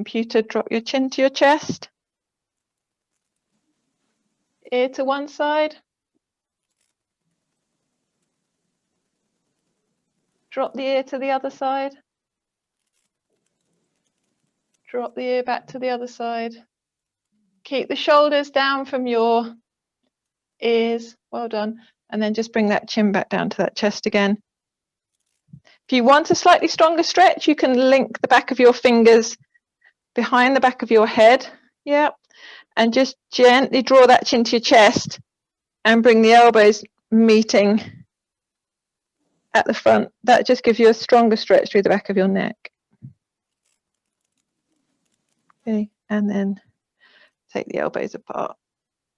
computer, drop your chin to your chest. Ear to one side. Drop the ear to the other side. Drop the ear back to the other side. Keep the shoulders down from your ears. Well done. And then just bring that chin back down to that chest again. If you want a slightly stronger stretch, you can link the back of your fingers behind the back of your head. Yeah. And just gently draw that chin to your chest and bring the elbows meeting at the front. That just gives you a stronger stretch through the back of your neck. Okay. And then take the elbows apart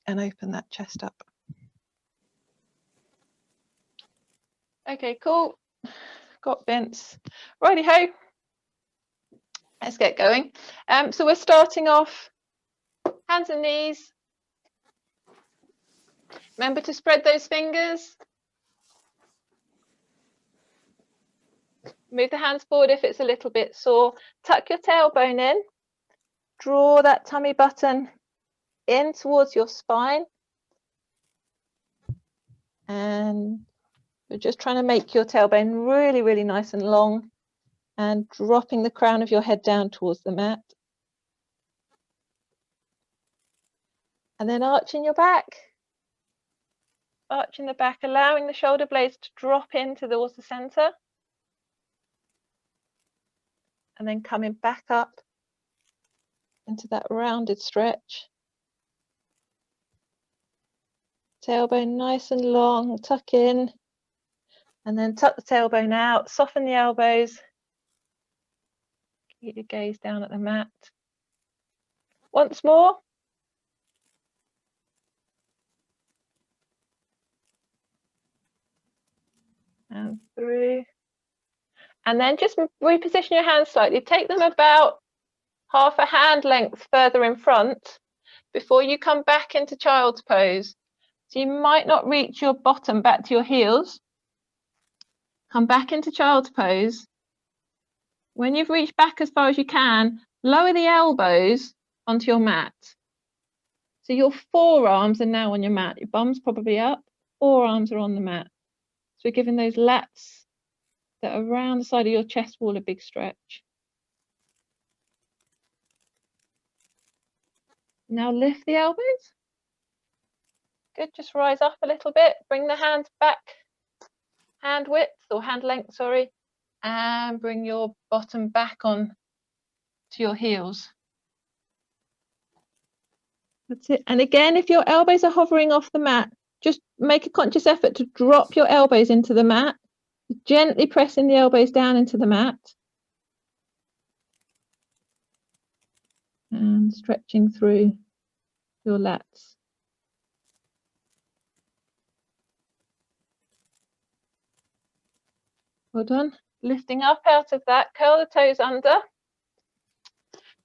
and open that chest up. Okay, cool. Got Vince. Righty ho. Let's get going. So we're starting off hands and knees. Remember to spread those fingers. Move the hands forward if it's a little bit sore. Tuck your tailbone in. Draw that tummy button in towards your spine. And we're just trying to make your tailbone really, really nice and long, and dropping the crown of your head down towards the mat. And then arching your back. Arching the back, allowing the shoulder blades to drop in towards the center. And then coming back up into that rounded stretch. Tailbone nice and long, tuck in. And then tuck the tailbone out, soften the elbows. Keep your gaze down at the mat. Once more. And through. And then just reposition your hands slightly. Take them about half a hand length further in front before you come back into child's pose. So you might not reach your bottom back to your heels. Come back into child's pose. When you've reached back as far as you can, lower the elbows onto your mat. So your forearms are now on your mat. Your bum's probably up, forearms are on the mat. So we're giving those lats that are around the side of your chest wall a big stretch. Now lift the elbows. Good, just rise up a little bit. Bring the hands back, hand width or hand length, sorry. And bring your bottom back on to your heels. That's it. And again, if your elbows are hovering off the mat, just make a conscious effort to drop your elbows into the mat, gently pressing the elbows down into the mat. And stretching through your lats. Well done. Lifting up out of that, curl the toes under.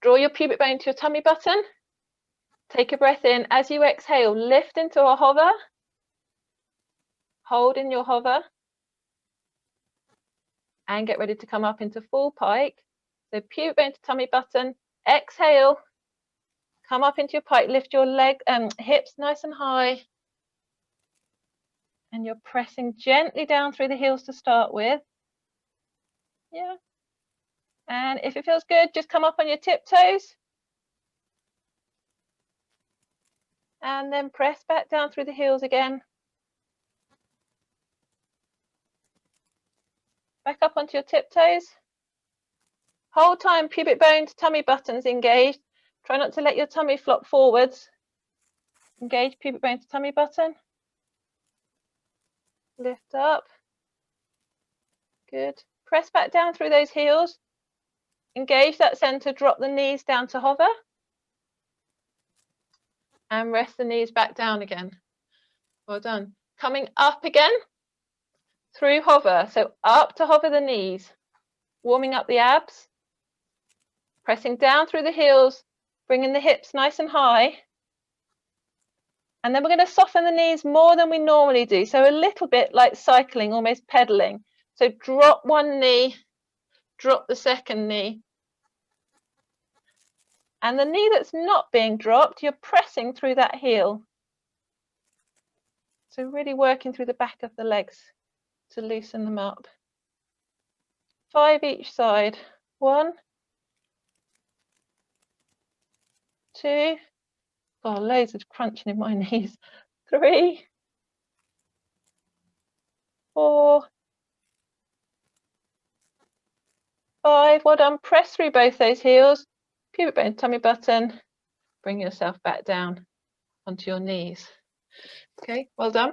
Draw your pubic bone to your tummy button. Take a breath in. As you exhale, lift into a hover. Hold in your hover. And get ready to come up into full pike. So pubic bone to tummy button. Exhale. Come up into your pike. Lift your hips nice and high. And you're pressing gently down through the heels to start with. Yeah. And if it feels good, just come up on your tiptoes. And then press back down through the heels again. Back up onto your tiptoes. Whole time, pubic bone to tummy buttons engaged. Try not to let your tummy flop forwards. Engage pubic bone to tummy button. Lift up. Good. Press back down through those heels. Engage that center, drop the knees down to hover. And rest the knees back down again. Well done. Coming up again through hover. So up to hover the knees. Warming up the abs. Pressing down through the heels, bringing the hips nice and high. And then we're going to soften the knees more than we normally do. So a little bit like cycling, almost pedaling. So drop one knee, drop the second knee. And the knee that's not being dropped, you're pressing through that heel. So really working through the back of the legs to loosen them up. 5 each side. 1, 2, got loads of crunching in my knees. 3, 4, 5. Well done. Press through both those heels. Pubic bone, tummy button. Bring yourself back down onto your knees. Okay, well done.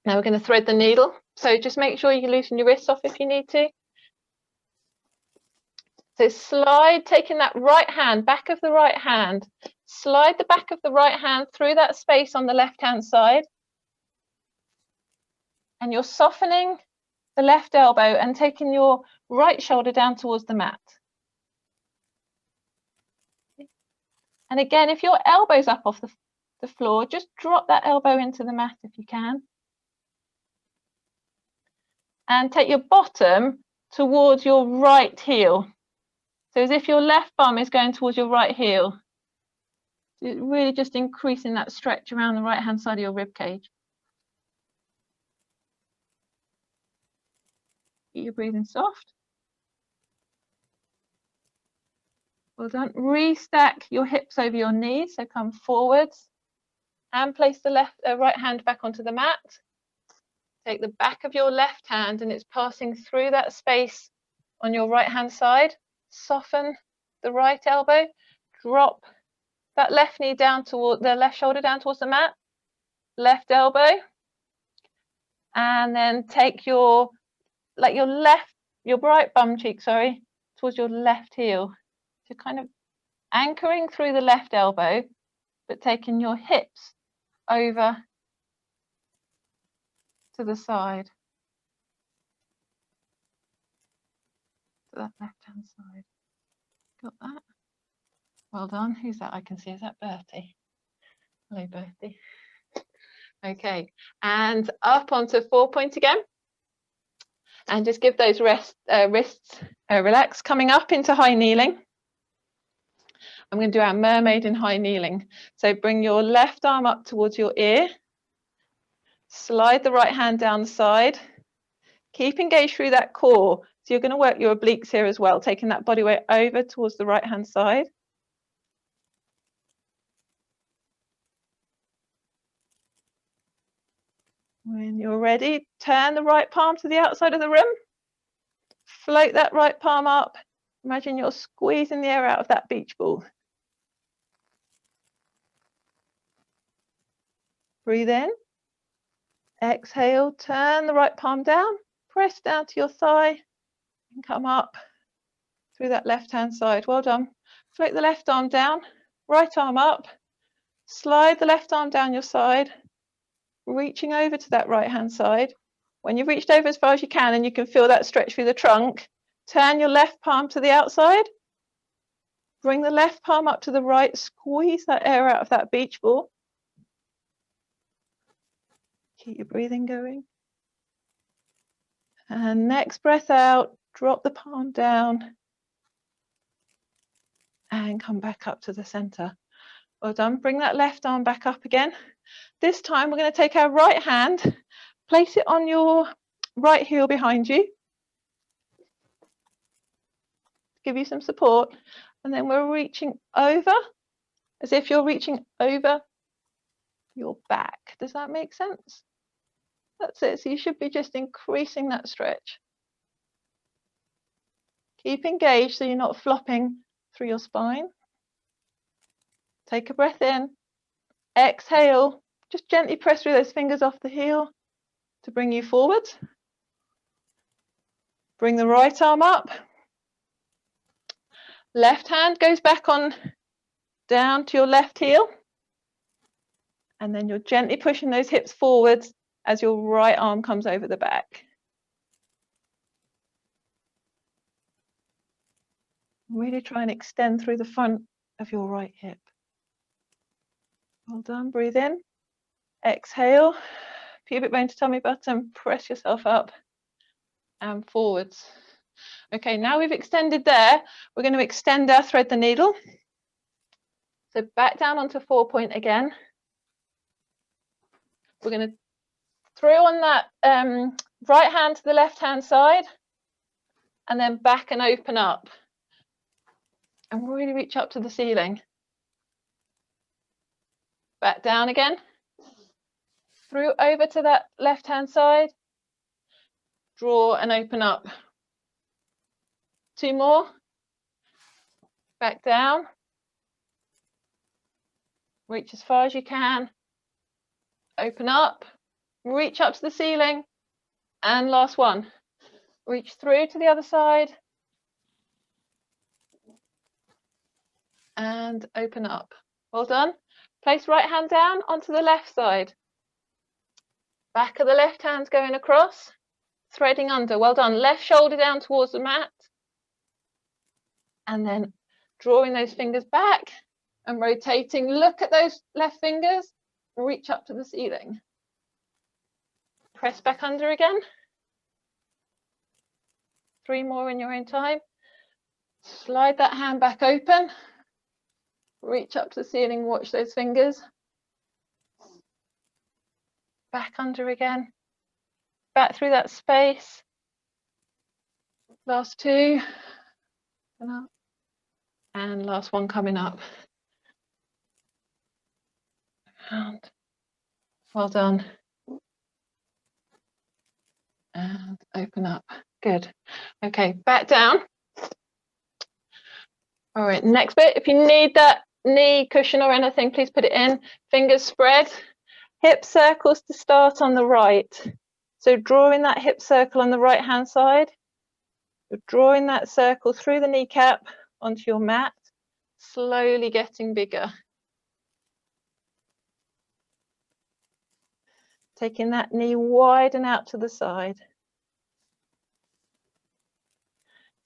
Now we're going to thread the needle. So just make sure you loosen your wrists off if you need to. So slide, taking that right hand, back of the right hand, slide the back of the right hand through that space on the left-hand side. And you're softening the left elbow and taking your right shoulder down towards the mat. And again, if your elbow's up off the floor, just drop that elbow into the mat if you can. And take your bottom towards your right heel. So as if your left bum is going towards your right heel. Really just increasing that stretch around the right-hand side of your rib cage. Keep your breathing soft. Well done. Restack your hips over your knees, so come forwards. And place the right hand back onto the mat. Take the back of your left hand and it's passing through that space on your right-hand side. Soften the right elbow. Drop that left knee down toward the left shoulder down towards the mat. Left elbow. And then take your right bum cheek, towards your left heel. So kind of anchoring through the left elbow, but taking your hips over to the side. To that left-hand side. Got that? Well done. Who's that I can see? Is that Bertie? Hello, Bertie. Okay, and up onto 4-point again. And just give those wrists relax. Coming up into high kneeling. I'm going to do our mermaid in high kneeling. So bring your left arm up towards your ear. Slide the right hand down the side. Keep engaged through that core. So you're going to work your obliques here as well, taking that body weight over towards the right hand side. When you're ready, turn the right palm to the outside of the room. Float that right palm up. Imagine you're squeezing the air out of that beach ball. Breathe in. Exhale, turn the right palm down. Press down to your thigh and come up through that left-hand side. Well done. Float the left arm down, right arm up. Slide the left arm down your side, reaching over to that right-hand side. When you've reached over as far as you can and you can feel that stretch through the trunk, turn your left palm to the outside. Bring the left palm up to the right. Squeeze that air out of that beach ball. Keep your breathing going. And next breath out, drop the palm down and come back up to the center. Well done. Bring that left arm back up again. This time we're going to take our right hand, place it on your right heel behind you. Give you some support. And then we're reaching over as if you're reaching over your back. Does that make sense? That's it. So you should be just increasing that stretch. Keep engaged so you're not flopping through your spine. Take a breath in. Exhale. Just gently press through those fingers off the heel to bring you forward. Bring the right arm up. Left hand goes back on down to your left heel. And then you're gently pushing those hips forwards as your right arm comes over the back. Really try and extend through the front of your right hip. Well done. Breathe in. Exhale. Pubic bone to tummy button. Press yourself up and forwards. Okay, now we've extended there. We're going to extend our thread the needle. So back down onto 4-point again. We're going to through on that right hand to the left hand side, and then back and open up. And really reach up to the ceiling. Back down again. Through over to that left hand side. Draw and open up. 2 more. Back down. Reach as far as you can. Open up. Reach up to the ceiling. And last one. Reach through to the other side. And open up. Well done. Place right hand down onto the left side. Back of the left hand's going across. Threading under. Well done. Left shoulder down towards the mat. And then drawing those fingers back and rotating. Look at those left fingers. Reach up to the ceiling. Press back under again. 3 more in your own time. Slide that hand back open. Reach up to the ceiling. Watch those fingers. Back under again. Back through that space. Last 2. And last one coming up. And well done. And open up. Good. Okay, back down. All right, next bit. If you need that knee cushion or anything, please put it in. Fingers spread. Hip circles to start on the right. So drawing that hip circle on the right hand side. You're drawing that circle through the kneecap onto your mat, slowly getting bigger. Taking that knee wide and out to the side.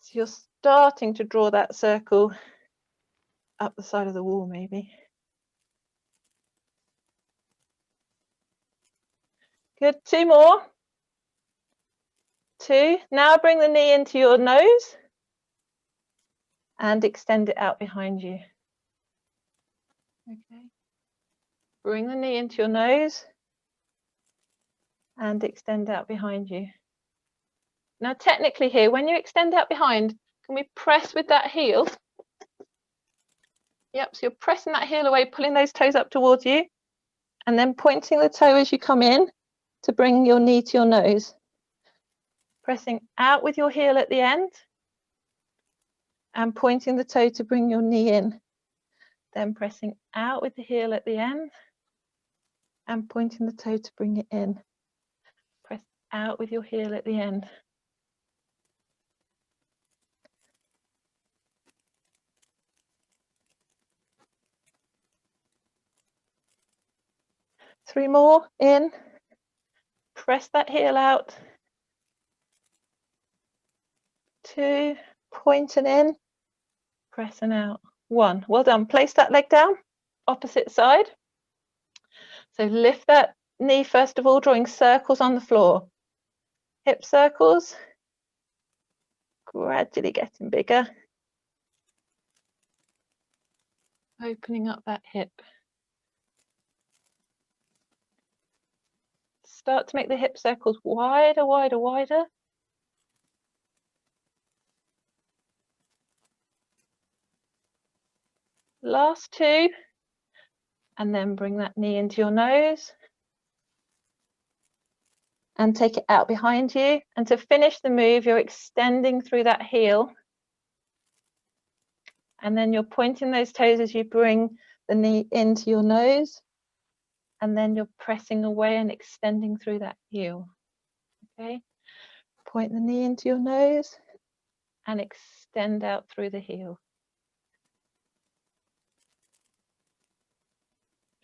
So you're starting to draw that circle up the side of the wall, maybe. Good, 2 more. 2. Now bring the knee into your nose and extend it out behind you. Okay. Bring the knee into your nose and extend out behind you. Now, technically here, when you extend out behind, can we press with that heel? Yep, so you're pressing that heel away, pulling those toes up towards you, and then pointing the toe as you come in to bring your knee to your nose. Pressing out with your heel at the end and pointing the toe to bring your knee in. Then pressing out with the heel at the end and pointing the toe to bring it in. Press out with your heel at the end. Three more, in. Press that heel out. 2, pointing in, pressing out. 1, well done. Place that leg down, opposite side. So lift that knee first of all, drawing circles on the floor. Hip circles, gradually getting bigger. Opening up that hip. Start to make the hip circles wider, wider, wider. Last 2, and then bring that knee into your nose and take it out behind you. And to finish the move, you're extending through that heel, and then you're pointing those toes as you bring the knee into your nose, and then you're pressing away and extending through that heel. Okay, point the knee into your nose and extend out through the heel.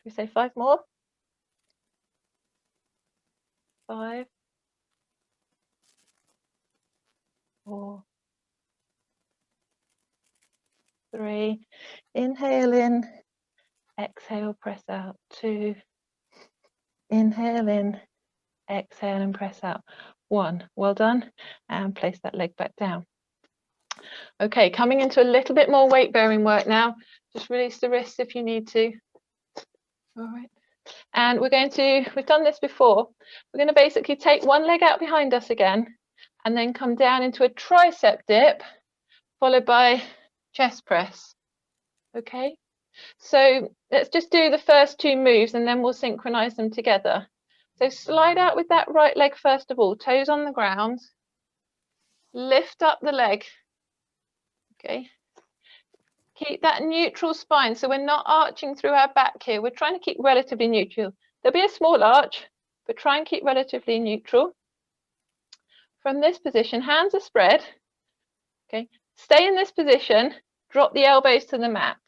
We say 5 more. 5, 4, 3. Inhale in, exhale, press out. 2. Inhale in, exhale and press out. 1. Well done. And place that leg back down. Okay, coming into a little bit more weight bearing work now. Just release the wrists if you need to. All right. And we've done this before. We're going to basically take one leg out behind us again and then come down into a tricep dip, followed by chest press. Okay, so let's just do the first two moves and then we'll synchronize them together. So slide out with that right leg first of all, toes on the ground, lift up the leg. Okay, keep that neutral spine, so we're not arching through our back here. We're trying to keep relatively neutral. There'll be a small arch, but try and keep relatively neutral. From this position, hands are spread. Okay, stay in this position, drop the elbows to the mat.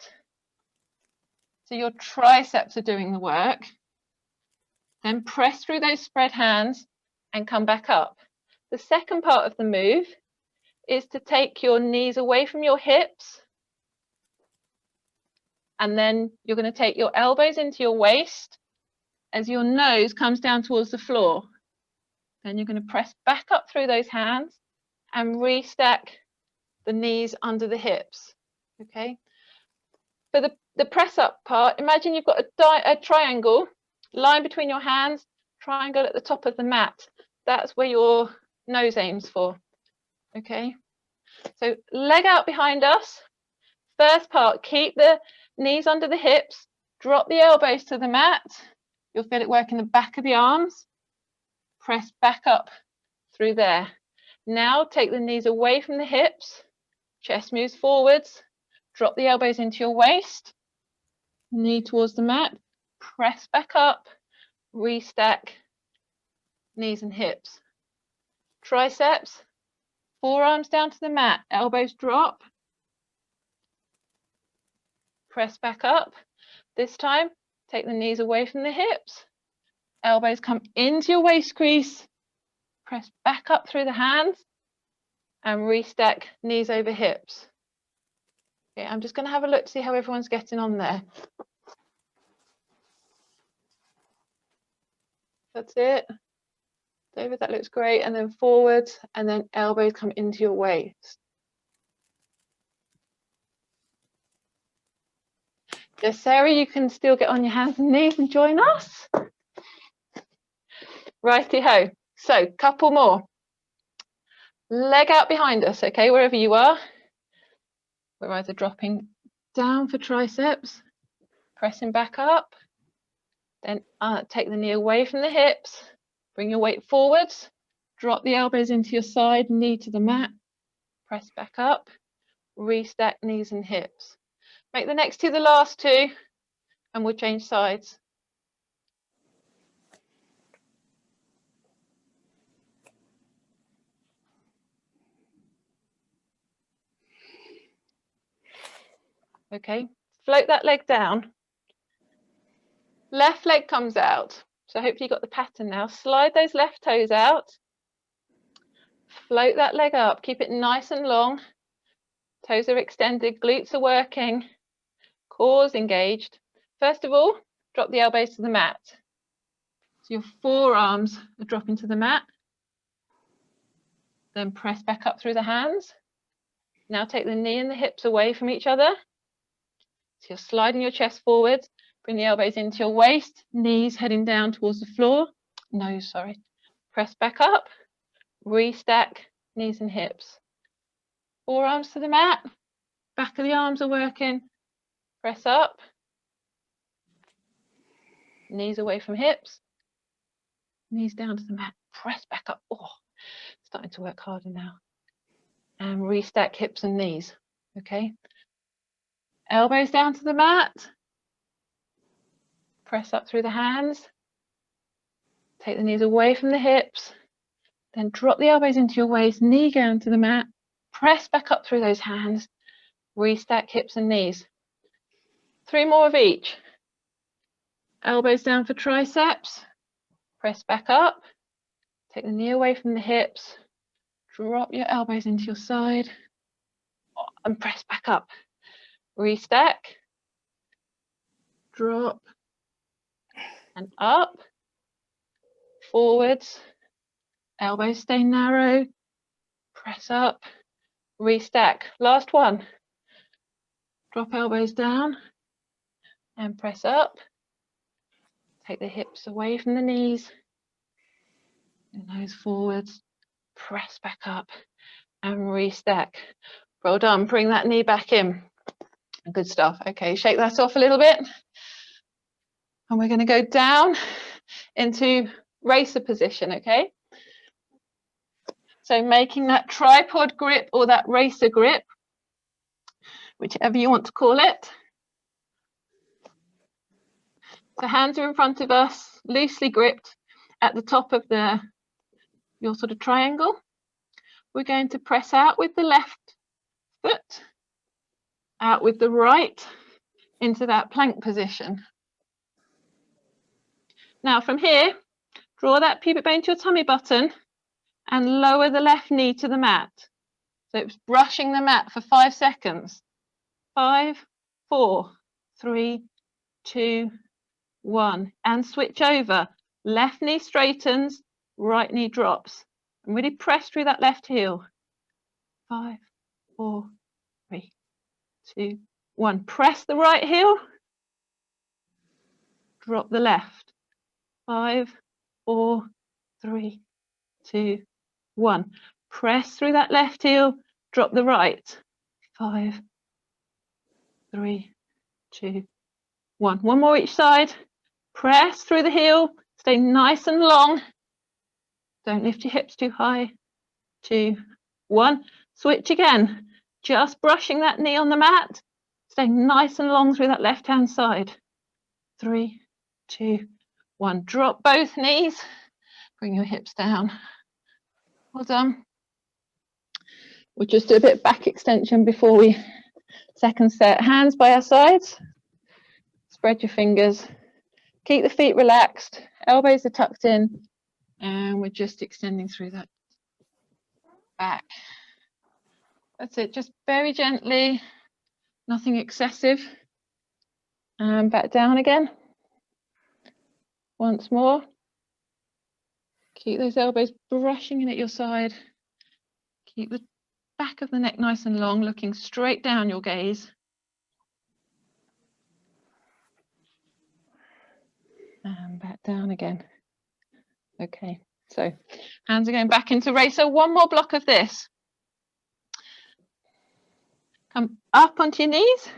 So your triceps are doing the work. Then press through those spread hands and come back up. The second part of the move is to take your knees away from your hips. And then you're going to take your elbows into your waist as your nose comes down towards the floor. Then you're going to press back up through those hands and restack the knees under the hips. Okay. For the press up part, imagine you've got a triangle, line between your hands, triangle at the top of the mat. That's where your nose aims for. Okay. So leg out behind us. First part, keep the knees under the hips, drop the elbows to the mat. You'll feel it work in the back of the arms. Press back up through there. Now take the knees away from the hips, chest moves forwards, drop the elbows into your waist, knee towards the mat, press back up, restack knees and hips. Triceps, forearms down to the mat, elbows drop, press back up. This time, take the knees away from the hips, elbows come into your waist crease, press back up through the hands, and restack knees over hips. Okay, I'm just going to have a look to see how everyone's getting on there. That's it. David, that looks great. And then forwards, and then elbows come into your waist. Yes, Sarah, you can still get on your hands and knees and join us. Righty-ho. So, couple more. Leg out behind us, okay, wherever you are. We're either dropping down for triceps, pressing back up, then take the knee away from the hips, bring your weight forwards, drop the elbows into your side, knee to the mat, press back up, restack knees and hips. Make the next two the last two, and we'll change sides. Okay, float that leg down. Left leg comes out. So hopefully you got the pattern now. Slide those left toes out. Float that leg up. Keep it nice and long. Toes are extended, glutes are working, core's engaged. First of all, drop the elbows to the mat. So your forearms are dropping to the mat. Then press back up through the hands. Now take the knee and the hips away from each other. So you're sliding your chest forward. Bring the elbows into your waist, knees heading down towards the floor. Nose, sorry. Press back up, restack knees and hips. Forearms to the mat, back of the arms are working. Press up, knees away from hips, knees down to the mat. Press back up. Oh, starting to work harder now. And restack hips and knees. Okay. Elbows down to the mat. Press up through the hands. Take the knees away from the hips. Then drop the elbows into your waist, knee down to the mat. Press back up through those hands. Restack hips and knees. 3 more of each. Elbows down for triceps. Press back up. Take the knee away from the hips. Drop your elbows into your side. And press back up. Restack. Drop. And up. Forwards. Elbows stay narrow. Press up. restack. Last one. Drop elbows down and press up. Take the hips away from the knees. And nose forwards. Press back up and restack. Well done. Bring that knee back in. Good stuff. Okay, shake that off a little bit. And we're going to go down into racer position, okay? So making that tripod grip or that racer grip, whichever you want to call it. So hands are in front of us, loosely gripped at the top of your sort of triangle. We're going to press out with the left foot, out with the right into that plank position. Now from here, draw that pubic bone to your tummy button and lower the left knee to the mat. So it's brushing the mat for 5 seconds. 5, 4, 3, 2, 1. And switch over. Left knee straightens, right knee drops. And really press through that left heel. 5, 4, 3, 2, 1. Press the right heel. Drop the left. 5, 4, 3, 2, 1. Press through that left heel. Drop the right. 5, 3, 2, 1. One more each side. Press through the heel. Stay nice and long. Don't lift your hips too high. 2, 1. Switch again. Just brushing that knee on the mat. Stay nice and long through that left-hand side. 3, 2, 1. Drop both knees. Bring your hips down. Well done. We'll just do a bit of back extension before we second set. Hands by our sides. Spread your fingers. Keep the feet relaxed. Elbows are tucked in. And we're just extending through that back. That's it. Just very gently. Nothing excessive. And back down again. Once more. Keep those elbows brushing in at your side. Keep the back of the neck nice and long, looking straight down your gaze. And back down again. Okay, so hands are going back into racer. One more block of this. Come up onto your knees.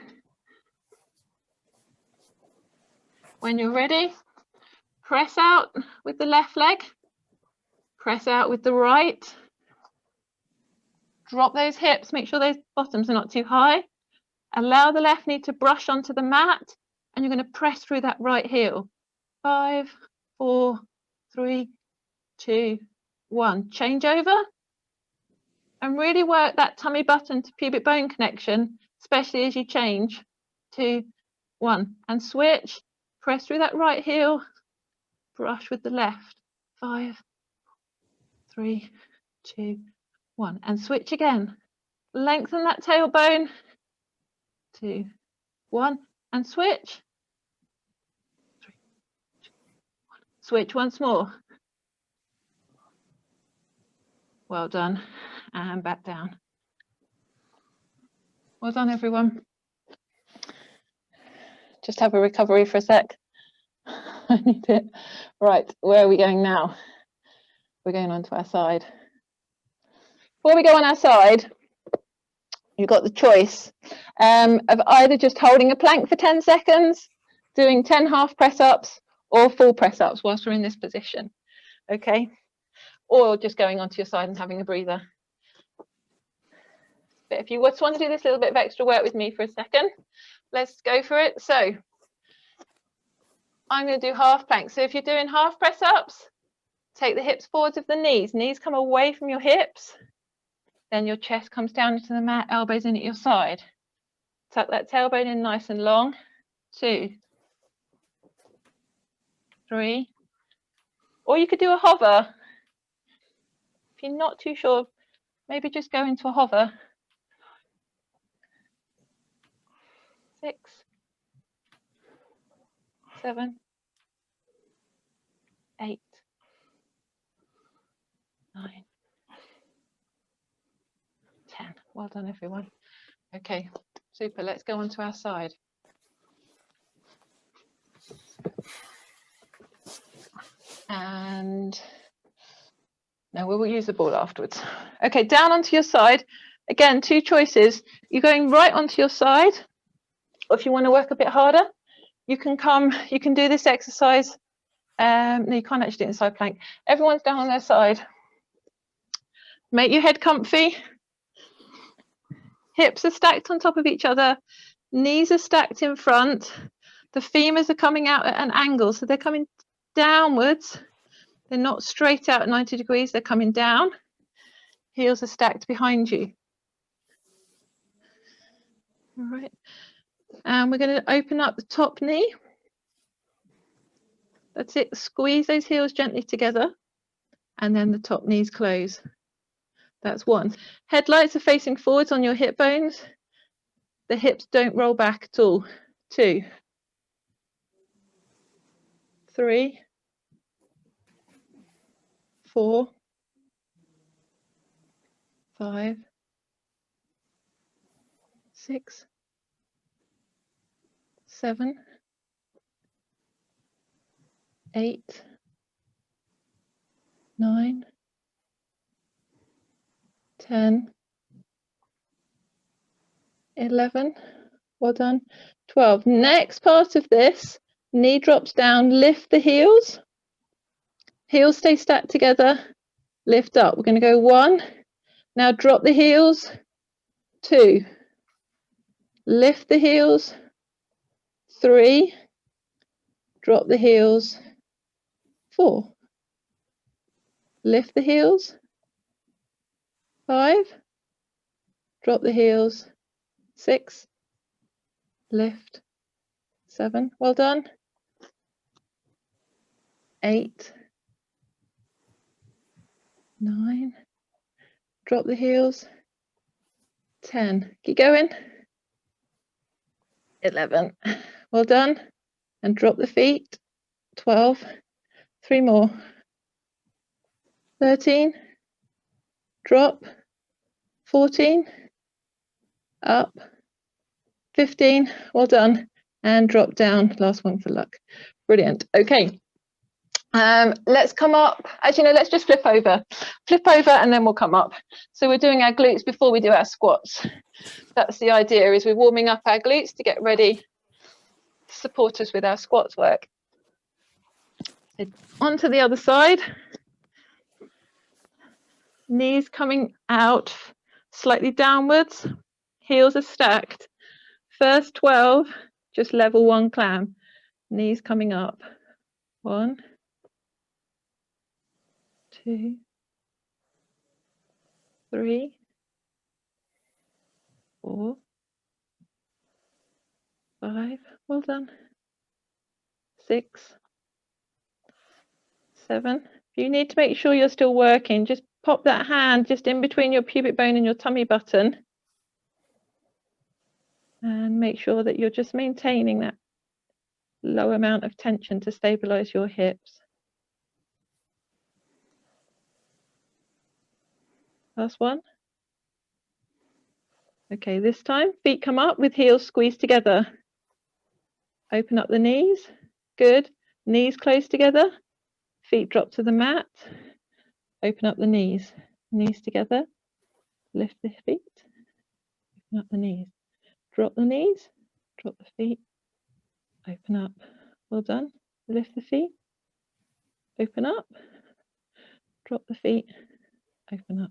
When you're ready, press out with the left leg. Press out with the right. Drop those hips. Make sure those bottoms are not too high. Allow the left knee to brush onto the mat. And you're going to press through that right heel. 5, 4, 3, 2, 1. Change over. And really work that tummy button to pubic bone connection, especially as you change. 2, 1. And switch. Press through that right heel. Brush with the left. 5, 3, 2, 1. And switch again. Lengthen that tailbone. 2, 1. And switch. 3, 2, 1. Switch once more. Well done. And back down. Well done, everyone. Just have a recovery for a sec. I need it. Right, where are we going now? We're going on to our side. Before we go on our side, you've got the choice of either just holding a plank for 10 seconds, doing 10 half press-ups, or full press-ups whilst we're in this position. Okay? Or just going onto your side and having a breather. But if you just want to do this little bit of extra work with me for a second, let's go for it. So I'm going to do half plank. So if you're doing half press-ups, take the hips forwards of the knees. Knees come away from your hips. Then your chest comes down into the mat, elbows in at your side. Tuck that tailbone in nice and long. 2, 3. Or you could do a hover. If you're not too sure, maybe just go into a hover. 6, 7, 8, 9, 10. Well done, everyone. Okay, super. Let's go on to our side. And now we will use the ball afterwards. Okay, down onto your side. Again, two choices. You're going right onto your side, or if you want to work a bit harder, you can do this exercise. No, you can't actually do it in side plank. Everyone's down on their side. Make your head comfy. Hips are stacked on top of each other. Knees are stacked in front. The femurs are coming out at an angle, so they're coming downwards. They're not straight out at 90 degrees, they're coming down. Heels are stacked behind you. All right. And we're going to open up the top knee. That's it. Squeeze those heels gently together. And then the top knees close. That's one. Headlights are facing forwards on your hip bones. The hips don't roll back at all. 2, 3, 4, 5, 6, 7, 8, 9, 10, 11, well done, 12. Next part of this, knee drops down, lift the heels. Heels stay stacked together, lift up. We're going to go 1. Now drop the heels. 2. Lift the heels. 3. Drop the heels. 4. Lift the heels. 5. Drop the heels. 6. Lift. 7. Well done. 8. 9. Drop the heels. 10. Keep going. 11. Well done. And drop the feet. 12. 3 more. 13. Drop. 14. Up. 15. Well done. And drop down. Last one for luck. Brilliant. Okay. Let's come up. Actually, no, let's just flip over. Flip over and then we'll come up. So we're doing our glutes before we do our squats. That's the idea, is we're warming up our glutes to get ready to support us with our squats work. So onto the other side. Knees coming out slightly downwards. Heels are stacked. First 12, just level 1 clam. Knees coming up. 1, 2, 3, 4, 5, well done. 6, 7. If you need to make sure you're still working, just pop that hand just in between your pubic bone and your tummy button. And make sure that you're just maintaining that low amount of tension to stabilize your hips. Last one. Okay, this time feet come up with heels squeezed together. Open up the knees. Good. Knees close together. Feet drop to the mat. Open up the knees. Knees together. Lift the feet. Open up the knees. Drop the knees. Drop the feet. Open up. Well done. Lift the feet. Open up. Drop the feet. Open up.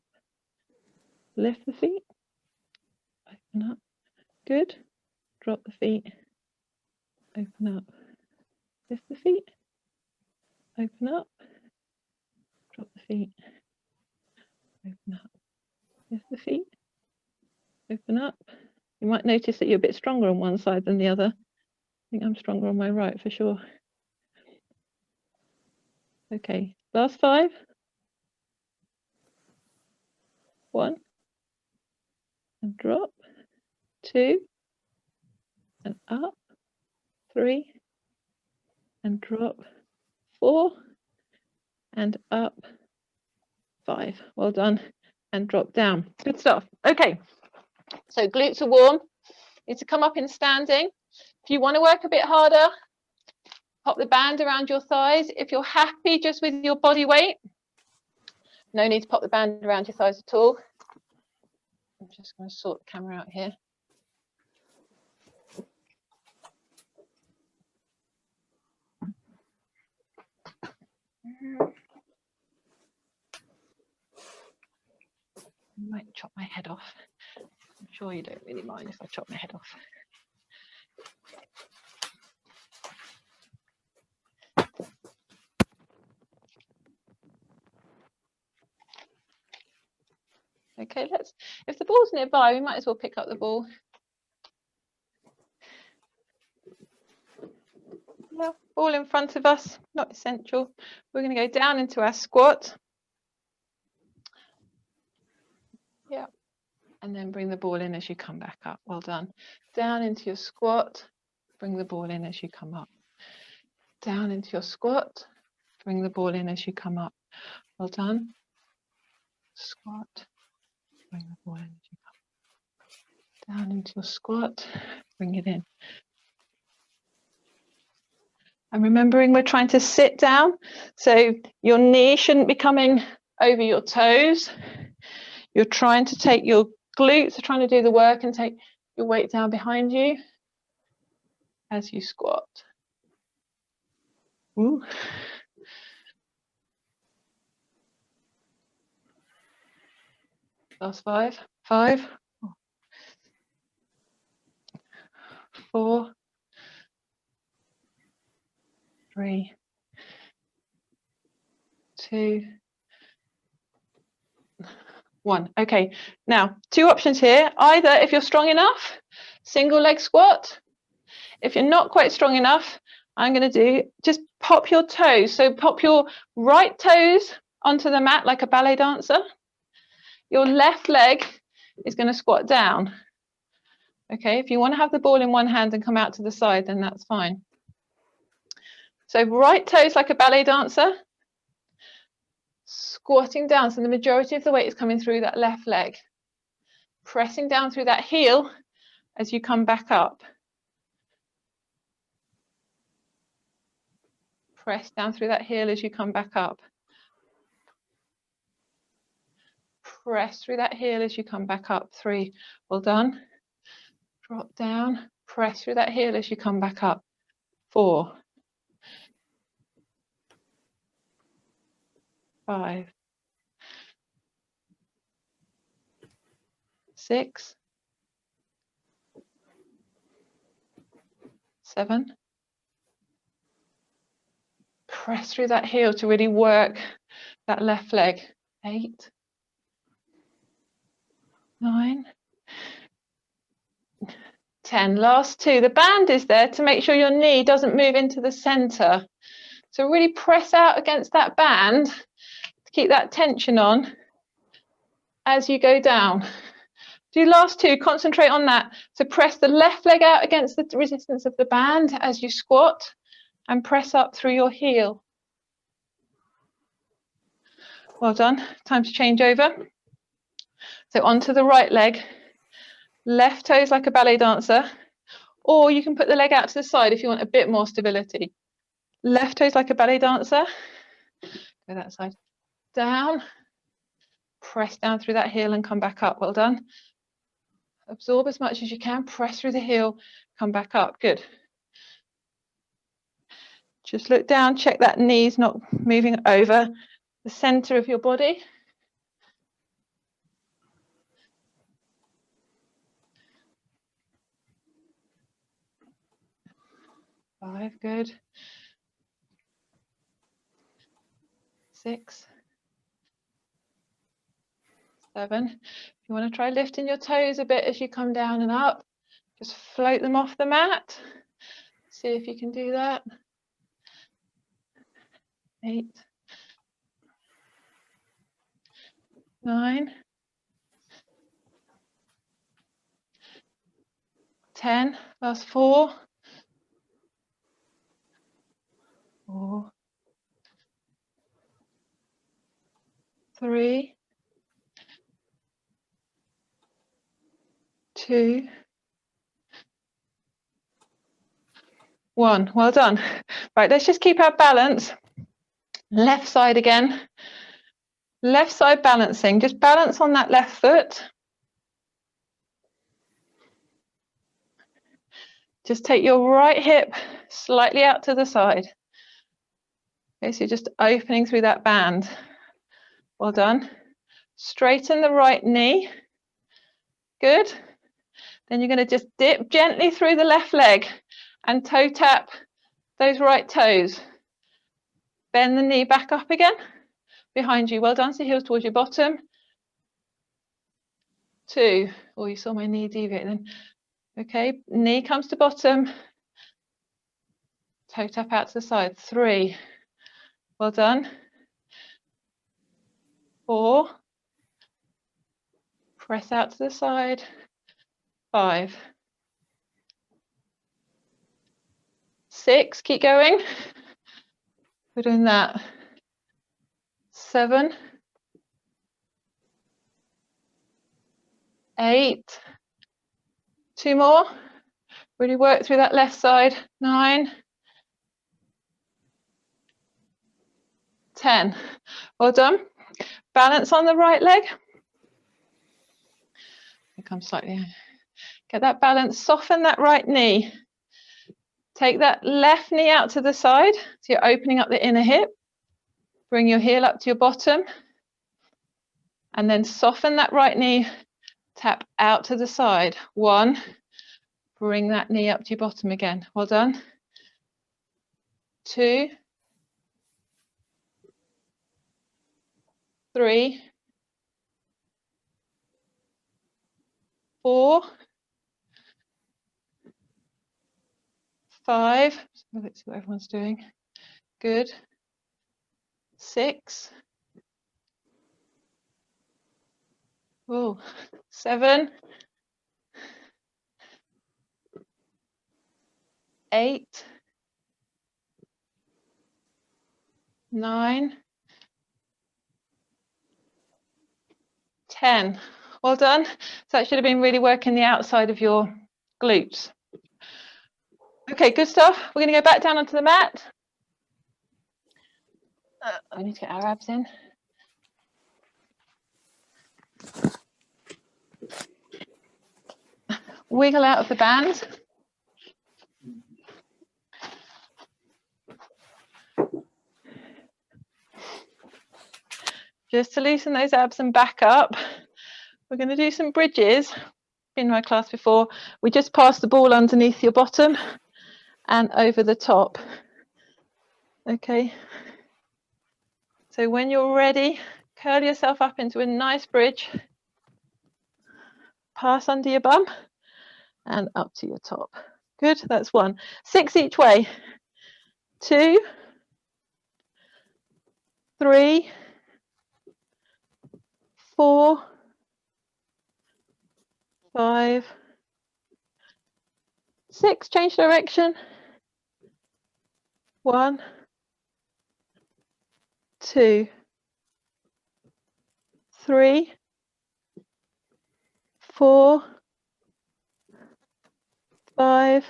Lift the feet. Open up. Good. Drop the feet. Open up. Lift the feet. Open up. Drop the feet. Open up. Lift the feet. Open up. You might notice that you're a bit stronger on one side than the other. I think I'm stronger on my right for sure. Okay, last 5. 1. And drop. 2. And up. 3. And drop. 4. And up. 5. Well done. And drop down. Good stuff. Okay. So glutes are warm. You need to come up in standing. If you want to work a bit harder, pop the band around your thighs. If you're happy just with your body weight, no need to pop the band around your thighs at all. I'm just going to sort the camera out here. I might chop my head off. I'm sure you don't really mind if I chop my head off. Okay, if the ball's nearby, we might as well pick up the ball. Yeah, ball in front of us, not essential. We're going to go down into our squat. Yeah, and then bring the ball in as you come back up. Well done. Down into your squat, bring the ball in as you come up. Down into your squat, bring the ball in as you come up. Well done. Squat, bring the ball in as you come up. Down into your squat, bring it in. And remembering we're trying to sit down, so your knee shouldn't be coming over your toes. You're trying to take your glutes, are trying to do the work and take your weight down behind you as you squat. Ooh. Last 5, 5, 4, 3, 2, 1. Okay, now 2 options here. Either if you're strong enough, single leg squat. If you're not quite strong enough, I'm going to do just pop your toes. So pop your right toes onto the mat like a ballet dancer. Your left leg is going to squat down. Okay, if you want to have the ball in one hand and come out to the side, then that's fine. So right toes like a ballet dancer, squatting down. So the majority of the weight is coming through that left leg. Pressing down through that heel as you come back up. Press down through that heel as you come back up. Press through that heel as you come back up. 3. Well done. Drop down. Press through that heel as you come back up. 4. 5. 6. 7. Press through that heel to really work that left leg. 8. 9. 10. Last 2. The band is there to make sure your knee doesn't move into the center. So really press out against that band to keep that tension on as you go down. Do last 2, concentrate on that. So press the left leg out against the resistance of the band as you squat and press up through your heel. Well done. Time to change over. So onto the right leg. Left toes like a ballet dancer. Or you can put the leg out to the side if you want a bit more stability. Left toes like a ballet dancer. Go that side. Down. Press down through that heel and come back up. Well done. Absorb as much as you can. Press through the heel. Come back up. Good. Just look down. Check that knee's not moving over the center of your body. Five. Good. 6. 7. If you want to try lifting your toes a bit as you come down and up, just float them off the mat. See if you can do that. 8. 9. 10. Last 4. 4. 3. 2, 1. Well done. Right, let's just keep our balance. Left side again. Left side balancing. Just balance on that left foot. Just take your right hip slightly out to the side. Okay, so you're just opening through that band. Well done. Straighten the right knee. Good. Then you're going to just dip gently through the left leg and toe tap those right toes. Bend the knee back up again behind you. Well done. So heels towards your bottom. 2. Oh, you saw my knee deviate then. Okay, knee comes to bottom. Toe tap out to the side. 3. Well done. 4. Press out to the side. 5. 6. Keep going. We're doing that. 7. 8. 2 more. Really work through that left side. 9. 10. Well done. Balance on the right leg. Come slightly. Get that balance. Soften that right knee. Take that left knee out to the side. So you're opening up the inner hip. Bring your heel up to your bottom. And then soften that right knee. Tap out to the side. 1. Bring that knee up to your bottom again. Well done. 2. 3. 4. 5. Let's see what everyone's doing. Good. 6. Oh, 7. 8. 9. 10. Well done. So that should have been really working the outside of your glutes. Okay, good stuff. We're going to go back down onto the mat. I need to get our abs in. Wiggle out of the band. Just to loosen those abs and back up. We're going to do some bridges. In my class before, we just pass the ball underneath your bottom and over the top. Okay. So when you're ready, curl yourself up into a nice bridge. Pass under your bum and up to your top. Good, that's 1. 6 each way. 2, 3, 4, 5, 6. Change direction. 1, 2, 3, 4, 5,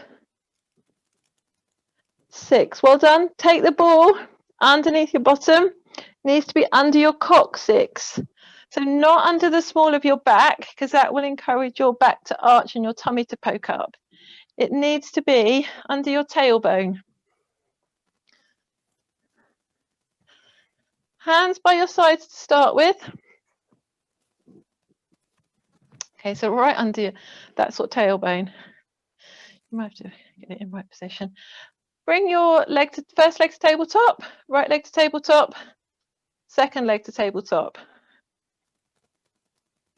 6. Well done. Take the ball underneath your bottom. It needs to be under your coccyx. So not under the small of your back, because that will encourage your back to arch and your tummy to poke up. It needs to be under your tailbone. Hands by your sides to start with. Okay, so right under that sort of tailbone. You might have to get it in right position. Bring your leg to first leg to tabletop, right leg to tabletop, second leg to tabletop.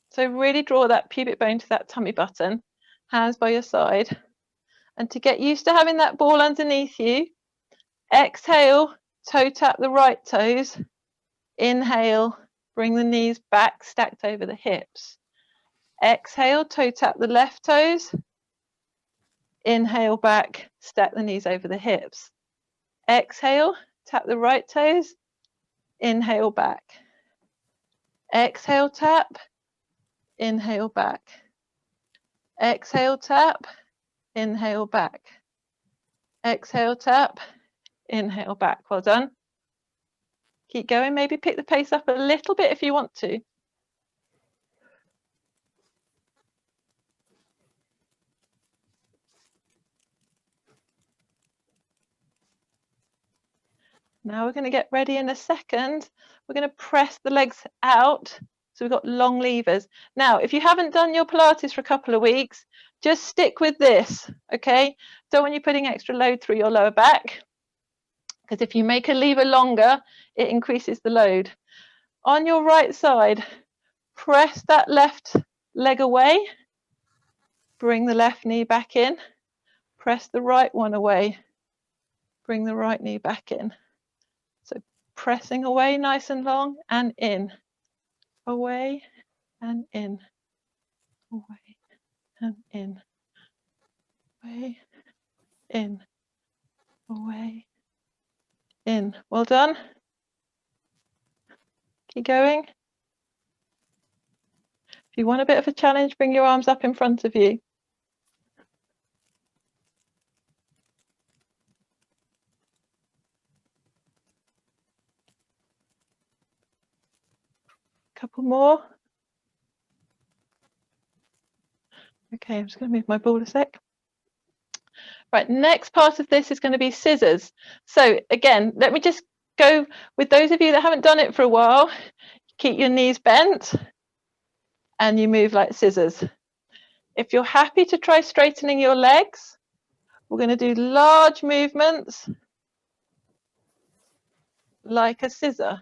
So really draw that pubic bone to that tummy button, hands by your side. And to get used to having that ball underneath you, exhale, toe tap the right toes. Inhale, bring the knees back, stacked over the hips. Exhale, toe tap the left toes. Inhale back, stack the knees over the hips. Exhale, tap the right toes. Inhale back. Exhale, tap. Inhale back. Exhale, tap, inhale back. Exhale, tap, inhale back. Well done. Keep going, maybe pick the pace up a little bit if you want to. Now we're going to get ready in a second. We're going to press the legs out. So we've got long levers. Now, if you haven't done your Pilates for a couple of weeks, just stick with this, okay? Don't want you putting extra load through your lower back, because if you make a lever longer, it increases the load. On your right side, press that left leg away. Bring the left knee back in. Press the right one away. Bring the right knee back in. So pressing away nice and long and in. Away and in. Away and in. Away, in. Away, in. Well done. Keep going. If you want a bit of a challenge, bring your arms up in front of you. Couple more. Okay, I'm just going to move my ball a sec. Right, next part of this is going to be scissors. So again, let me just go with those of you that haven't done it for a while. Keep your knees bent and you move like scissors. If you're happy to try straightening your legs, we're going to do large movements like a scissor.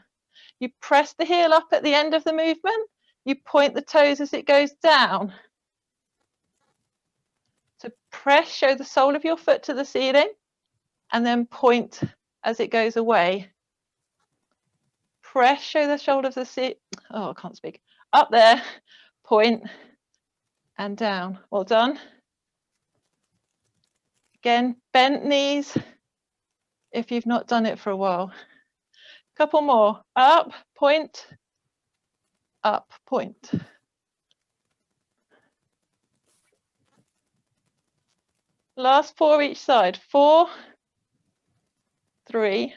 You press the heel up at the end of the movement. You point the toes as it goes down. So press, show the sole of your foot to the ceiling, and then point as it goes away. Press, show the shoulder of the ceiling. Oh, I can't speak. Up there, point, and down. Well done. Again, bent knees if you've not done it for a while. Couple more. Up, point, up, point. Last 4 each side. 4, 3,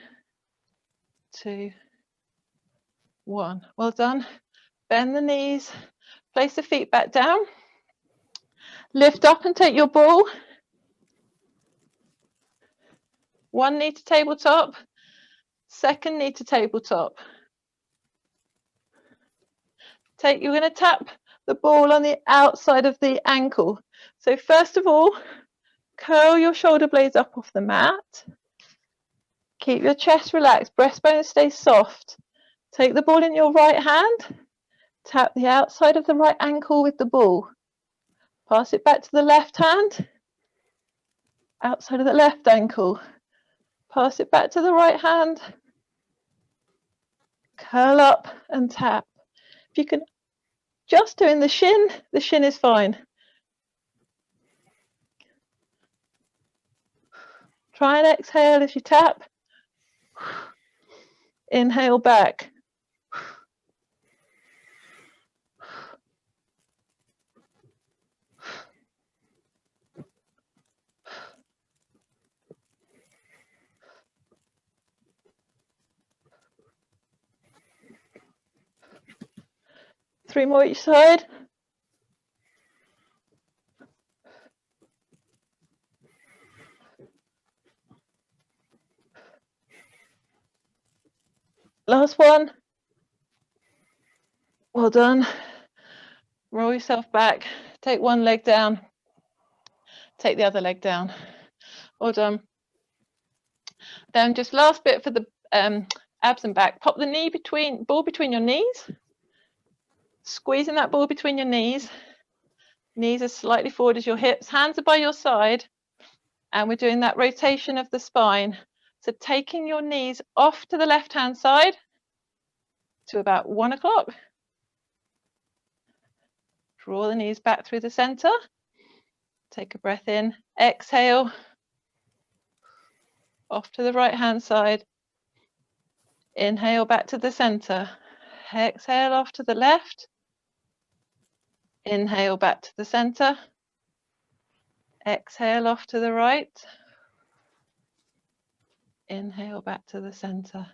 2, 1. Well done. Bend the knees. Place the feet back down. Lift up and take your ball. One knee to tabletop. Second knee to tabletop. You're going to tap the ball on the outside of the ankle. So first of all, curl your shoulder blades up off the mat. Keep your chest relaxed, breastbone stays soft. Take the ball in your right hand. Tap the outside of the right ankle with the ball. Pass it back to the left hand. Outside of the left ankle. Pass it back to the right hand. Curl up and tap. If you can just do in the shin is fine. Try and exhale as you tap. Inhale back. Three more each side. Last one. Well done. Roll yourself back. Take one leg down. Take the other leg down. Well done. Then just last bit for the abs and back. Pop the ball between your knees. Squeezing that ball between your knees. Knees as slightly forward as your hips. Hands are by your side. And we're doing that rotation of the spine. So taking your knees off to the left-hand side to about 1 o'clock. Draw the knees back through the center. Take a breath in. Exhale. Off to the right-hand side. Inhale back to the center. Exhale off to the left. Inhale back to the center. Exhale off to the right. Inhale back to the center.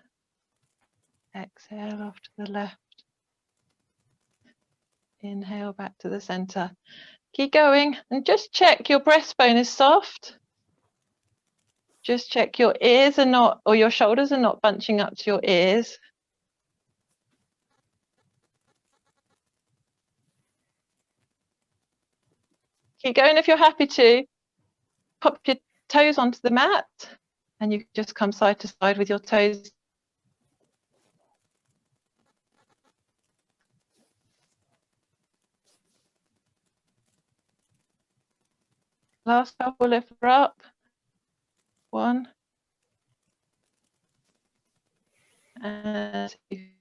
Exhale off to the left. Inhale back to the center. Keep going and just check your breastbone is soft. Just check your ears are not, or your shoulders are not bunching up to your ears. Keep going if you're happy to. Pop your toes onto the mat and you just come side to side with your toes. Last couple, lift her up. 1 and 2.